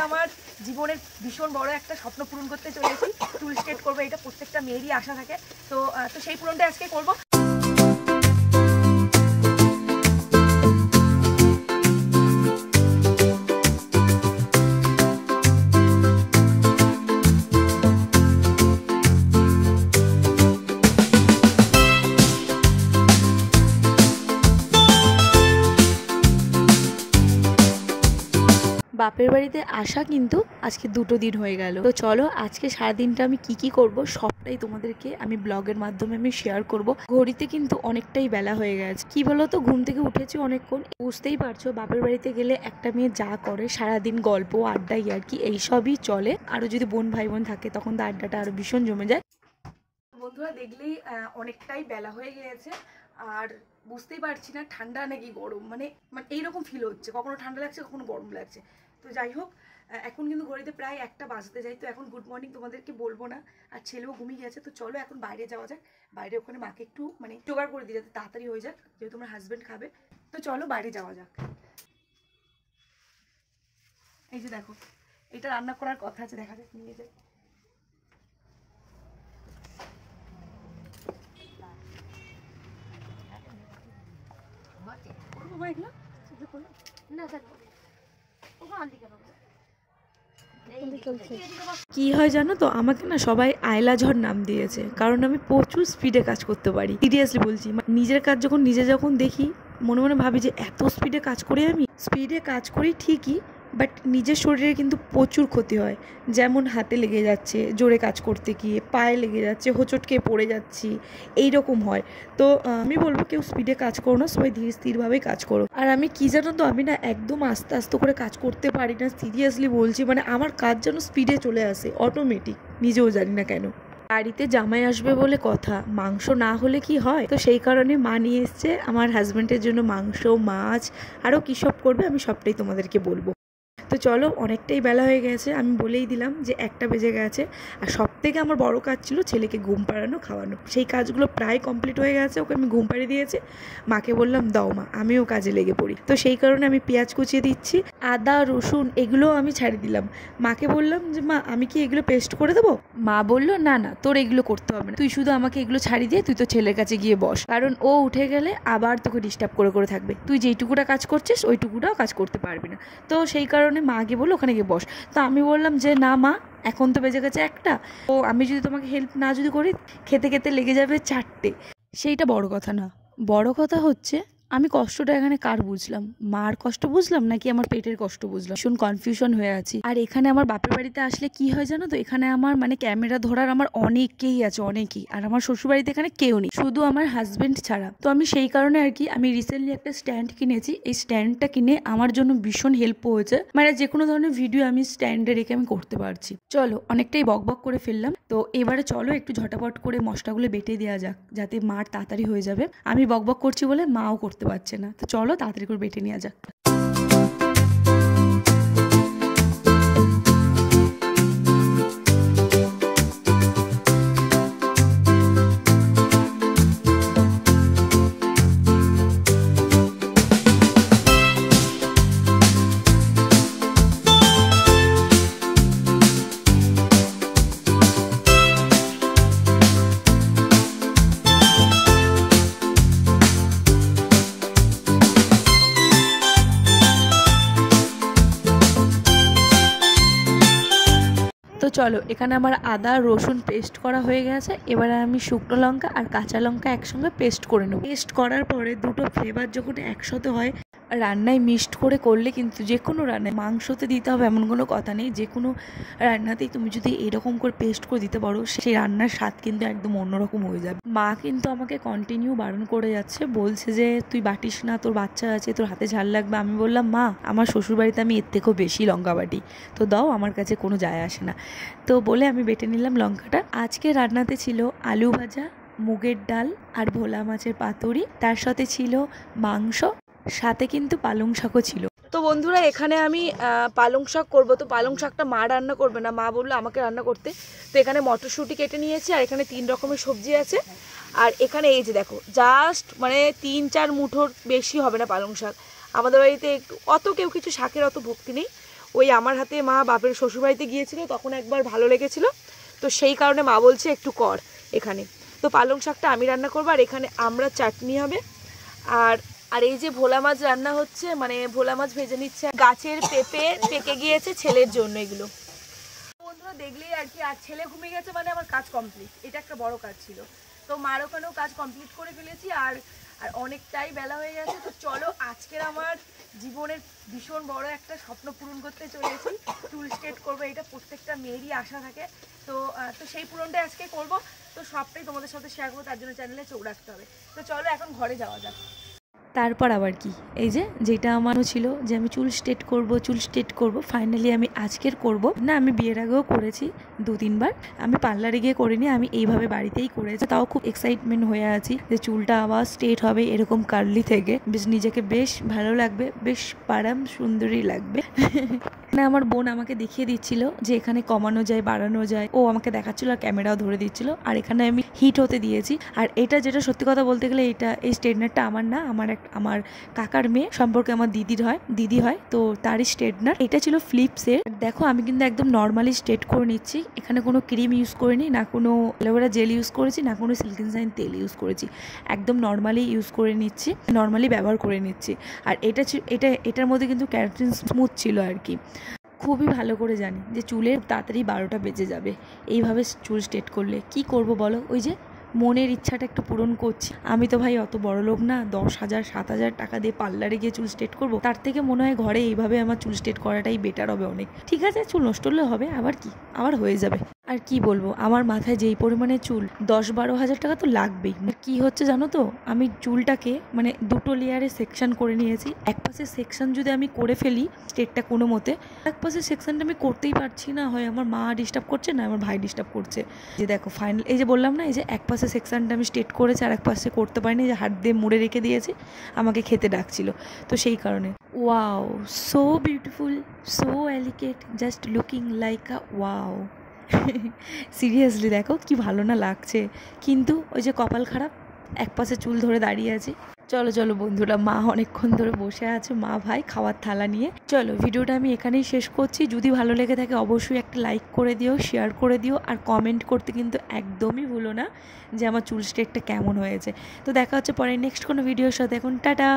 আমার জীবনের ভীষণ বড় একটা স্বপ্ন পূরণ করতে চলেছি, চুল স্ট্রেট করবো। এটা প্রত্যেকটা মেয়েরই আশা থাকে, তো সেই পূরণটা আজকে করবো। বাপের বাড়িতে আসা কিন্তু আজকে 2 দিন হয়ে গেল। তো চলো আজকে সারাদিনটা আমি কি করব সবটাই তোমাদেরকে আমি ব্লগের মাধ্যমে আমি শেয়ার করব। ঘড়িতে কিন্তু অনেকটাই বেলা হয়ে গেছে। কি বলো তো, ঘুম থেকে উঠেছি অনেকক্ষণ। বুঝতেই পারছো বাপের বাড়িতে গেলে একটা মেয়ে যা করে সারাদিন গল্প আড্ডা ইয়ার্কি এইসবই চলে। আরও যদি বোন ভাই বোন থাকে তখন তো আড্ডাটা আরও ভীষণ জমে যায়। বন্ধুরা দেখলেই অনেকটাই বেলা হয়ে গিয়েছে, আর বুঝতেই পারছি না ঠান্ডা নাকি গরম, মানে এইরকম ফিল হচ্ছে, কখনো ঠান্ডা লাগছে কখনো গরম লাগছে। তো যাই হোক, এখন কিন্তু ঘড়িতে প্রায় 1টা বাজতে যাই। তো এখন গুড মর্নিং তোমাদেরকে বলবো না, আর ছেলেও ঘুমিয়ে গেছে। তো চলো এখন বাইরে যাওয়া যাক। বাইরে ওখানে মাকে একটু জোগাড় করে দিই যাতে তাড়াতাড়ি হয়ে যাক, যেহেতু আমার হাজব্যান্ড খাবে। তো চলো বাইরে যাওয়া যাক। এই যে দেখো, এটা রান্না করার কথা আছে, দেখা যাক নিয়ে যাই। কি হয় জানো তো, আমাকে না সবাই আয়লাঝড় নাম দিয়েছে, কারণ আমি প্রচুর স্পিডে কাজ করতে পারি। সিরিয়াসলি বলছি, নিজের কাজ নিজে যখন দেখি মনে মনে ভাবি যে এত স্পিডে কাজ করি। আমি স্পিডে কাজ করি ঠিকই, বাট নিজের শরীরে কিন্তু প্রচুর ক্ষতি হয়। যেমন হাতে লেগে যাচ্ছে জোরে কাজ করতে গিয়ে, পায়ে লেগে যাচ্ছে, হোঁচটকে পড়ে যাচ্ছি, এইরকম হয়। তো আমি বলবো কেউ স্পিডে কাজ করো না, সবাই ধীরে স্থিরভাবেই কাজ করো। আর আমি কি জানো তো, আমি না একদম আস্তে আস্তে করে কাজ করতে পারি না। সিরিয়াসলি বলছি, আমার কাজ যেন স্পিডে চলে আসে অটোমেটিক, নিজেও জানি না কেন। বাড়িতে জামাই আসবে বলে কথা, মাংস না হলে কি হয়? তো সেই কারণে মা নিয়ে এসছে আমার হাজব্যান্ডের জন্য মাংস, মাছ, আরও কী সব করবে আমি সবটাই তোমাদেরকে বলবো। তো চলো, অনেকটাই বেলা হয়ে গেছে, আমি বলেই দিলাম যে 1টা বেজে গেছে। আর সব থেকে আমার বড় কাজ ছিল ছেলেকে ঘুম পাড়ানো, খাওয়ানো। সেই কাজগুলো প্রায় কমপ্লিট হয়ে গেছে, ওকে আমি ঘুম পাড়িয়ে দিয়েছি। মাকে বললাম দাও মা, আমিও কাজে লেগে পড়ি। তো সেই কারণে আমি পেঁয়াজ কুচিয়ে দিচ্ছি, আদা রসুন এগুলোও আমি ছাড়িয়ে দিলাম। মাকে বললাম যে মা আমি কি এগুলো পেস্ট করে দেবো? মা বললো না না, তোর এগুলো করতে হবে না, তুই শুধু আমাকে এগুলো ছাড়িয়ে দিয়ে তুই তো ছেলের কাছে গিয়ে বস, কারণ ও উঠে গেলে আবার তোকে ডিস্টার্ব করে থাকবে। তুই যেইটুকুটা কাজ করছিস ওইটুকুটাও কাজ করতে পারবি না। তো সেই কারণে মা আগে বললো ওখানে গিয়ে বস। তো আমি বললাম যে না মা, এখন তো বেজে গেছে 1টা, তো আমি যদি তোমাকে হেল্প না যদি করি, খেতে খেতে লেগে যাবে 4টে। সেইটা বড় কথা না, বড় কথা হচ্ছে আমি কষ্টটা এখানে কার বুঝলাম, মার কষ্ট বুঝলাম নাকি আমার পেটের কষ্ট বুঝলাম? ভীষণ কনফিউশন হয়ে আছি। আর এখানে আমার বাপের বাড়িতে আসলে কি হয় জানো তো, এখানে আমার ক্যামেরা ধরার আমার অনেকেই আছে, অনেকেই। আর আমার শ্বশুরবাড়িতে এখানে কেউ নেই, শুধু আমার হাজবেন্ড ছাড়া। তো আমি সেই কারণে আর কি আমি রিসেন্টলি একটা স্ট্যান্ড কিনেছি। এই স্ট্যান্ডটা কিনে আমার জন্য ভীষণ হেল্প হয়েছে, যে কোনো ধরনের ভিডিও আমি স্ট্যান্ডে রেখে আমি করতে পারছি। চলো অনেকটাই বক করে ফেললাম, তো এবারে চলো একটু ঝটাপট করে মশলাগুলো বেটে দেওয়া যাক, যাতে মার তাড়াতাড়ি হয়ে যাবে। আমি বক করছি বলে মাও করতে পারছে না। তো চলো তাড়াতাড়ি করে বেটে নেওয়া যাক। তো চলো, এখানে আমার আদা রসুন পেস্ট করা হয়ে গেছে। এবারে আমি শুকনো লঙ্কা আর কাঁচা লঙ্কা একসঙ্গে পেস্ট করে নেব। পেস্ট করার পরে দুটো ফ্লেভার যখন একসাথে হয়, রান্নায় মিক্সড করে করলে কিন্তু যে কোনো রান্নায়, মাংসতে দিতে হবে এমন কোনো কথা নেই, যে কোনো রান্নাতেই তুমি যদি এরকম করে পেস্ট করে দিতে পারো, সেই রান্নার স্বাদ কিন্তু একদম অন্যরকম হয়ে যাবে। মা কিন্তু আমাকে কন্টিনিউ বারণ করে যাচ্ছে, বলছে যে তুই বাটিস না, তোর বাচ্চা আছে, তোর হাতে ঝাল লাগবে। আমি বললাম মা, আমার শ্বশুরবাড়িতে আমি এর থেকেও বেশি লঙ্কা বাটি, তো দাও, আমার কাছে কোনো যায় আসে না। তো বলে আমি বেটে নিলাম লঙ্কাটা। আজকে রান্নাতে ছিল আলু ভাজা, মুগের ডাল আর ভোলা মাছের পাতুরি, তার সাথে ছিল মাংস, সাথে কিন্তু পালং শাকও ছিল। তো বন্ধুরা, এখানে আমি পালং শাক করবো। তো পালং শাকটা মা রান্না করবে না, মা বললো আমাকে রান্না করতে। তো এখানে মটরশুঁটি কেটে নিয়েছি, আর এখানে 3 রকমের সবজি আছে। আর এখানে এই যে দেখো, জাস্ট 3-4 মুঠোর বেশি হবে না পালং শাক। আমাদের বাড়িতে অত কেউ কিছু শাকের অত ভক্তি নেই, ওই আমার হাতে মা বাপের শ্বশুরবাড়িতে গিয়েছিল, তখন একবার ভালো লেগেছিল, তো সেই কারণে মা বলছে একটু কর এখানে। তো পালং শাকটা আমি রান্না করবো, আর এখানে আমরা চাটনি হবে। আর আর এই যে ভোলা মাছ রান্না হচ্ছে, মানে ভোলা মাছ ভেজে নিচ্ছে। গাছের পেঁপে পেকে গিয়েছে ছেলের জন্য, এগুলো বন্ধুরা দেখলেই আর কি। আর ছেলে ঘুমিয়ে গেছে মানে আমার কাজ কমপ্লিট, এটা একটা বড় কাজ ছিল। তো মার ওখানেও কাজ কমপ্লিট করে ফেলেছি, আর আর অনেকটাই বেলা হয়ে গেছে। তো চলো আজকের আমার জীবনের ভীষণ বড় একটা স্বপ্ন পূরণ করতে চলেছি, চুল স্ট্রেট করবো। এটা প্রত্যেকটা মেয়েরই আশা থাকে, তো তো সেই পূরণটাই আজকে করব। তো সবটাই তোমাদের সাথে শেয়ার করবো, তার জন্য চ্যানেলে চোখ রাখতে হবে। তো চলো এখন ঘরে যাওয়া যাক। তারপর আবার কি, এই যে যেটা আমারও ছিল যে আমি চুল স্ট্রেট করব, ফাইনালি আমি আজকের করব না। আমি বিয়ের আগেও করেছি 2-3 বার, আমি পার্লারে গিয়ে করিনি, আমি এইভাবে বাড়িতেই করেছি। তাও খুব এক্সাইটমেন্ট হয়ে আছি যে চুলটা আবার স্ট্রেট হবে এরকম কার্লি থেকে, বেশ নিজেকে বেশ ভালো লাগবে, বেশ পারাম সুন্দরী লাগবে। না, আমার বোন আমাকে দেখিয়ে দিচ্ছিল যে এখানে কমানো যায় বাড়ানো যায়, ও আমাকে দেখাচ্ছিল আর ক্যামেরাও ধরে দিচ্ছিল। আর এখানে আমি হিট হতে দিয়েছি। আর এটা যেটা সত্যি কথা বলতে গেলে, এই স্ট্রেটনারটা আমার না, আমার কাকার মেয়ে সম্পর্কে আমার দিদি হয়, তো তারই স্ট্রেটনার। এটা ছিল ফিলিপসের। দেখো আমি কিন্তু একদম নর্মালি স্ট্রেট করে নিচ্ছি, এখানে কোনো ক্রিম ইউজ করিনি, না কোনো অ্যালোভেরা জেল ইউজ করেছি, না কোনো সিল্কিন সাইন তেল ইউজ করেছি। একদম নর্মালি ইউজ করে নিচ্ছি, নর্মালি ব্যবহার করে নিচ্ছি। আর এটার মধ্যে কিন্তু ক্যারাটিন স্মুথ ছিল আর কি। খুবই ভালো করে জানি যে চুলের তাড়াতাড়ি 12টা বেজে যাবে এইভাবে চুল স্ট্রেট করলে। কি করব বলো, ওই যে মনের ইচ্ছাটা একটু পূরণ করছি। আমি তো ভাই অত বড় লোক না, 10,000-7,000 টাকা দিয়ে পার্লারে গিয়ে চুল স্ট্রেট করবো। তার থেকে মনে হয় ঘরে এইভাবে আমার চুল স্ট্রেট করাটাই বেটার হবে অনেক। ঠিক আছে, চুল নষ্ট হলে হবে, আবার কি, আবার হয়ে যাবে। আর কি বলবো, আমার মাথায় যেই পরিমাণে চুল, 10-12 হাজার টাকা তো লাগবেই। কি হচ্ছে জানো তো, আমি চুলটাকে মানে 2টো লেয়ারে সেকশন করে নিয়েছি। এক পাশে সেকশন যদি আমি করে ফেলি স্ট্রেটটা কোনো মতে, এক পাশে সেকশনটা আমি করতেই পারছি না, হয় আমার মা ডিস্টার্ব করছে, না আমার ভাই ডিস্টার্ব করছে। যে দেখো ফাইনাল, এই যে বললাম না, এই যে এক পাশে সেকশনটা আমি স্ট্রেট করেছি, আর এক পাশে করতে পারিনি, যে হাত দিয়ে মুড়ে রেখে দিয়েছি, আমাকে খেতে ডাকছিল, তো সেই কারণে। Wow, so beautiful, so elegant, just looking like আ ওয়াও। সিরিয়াসলি দেখো কি ভালো না লাগছে। কিন্তু ওই যে কপাল খারাপ, এক পাশে চুল ধরে দাঁড়িয়ে আছে। চলো বন্ধুরা, মা অনেকক্ষণ ধরে বসে আছে, মা ভাই খাওয়ার থালা নিয়ে। চলো ভিডিওটা আমি এখানেই শেষ করছি। যদি ভালো লেগে থাকে অবশ্যই একটা লাইক করে দিও, শেয়ার করে দিও, আর কমেন্ট করতে কিন্তু একদমই ভুলো না যে আমার চুল স্ট্রেটটা কেমন হয়েছে। তো দেখা হচ্ছে পরে নেক্সট কোনো ভিডিওর সাথে। এখন টাটা।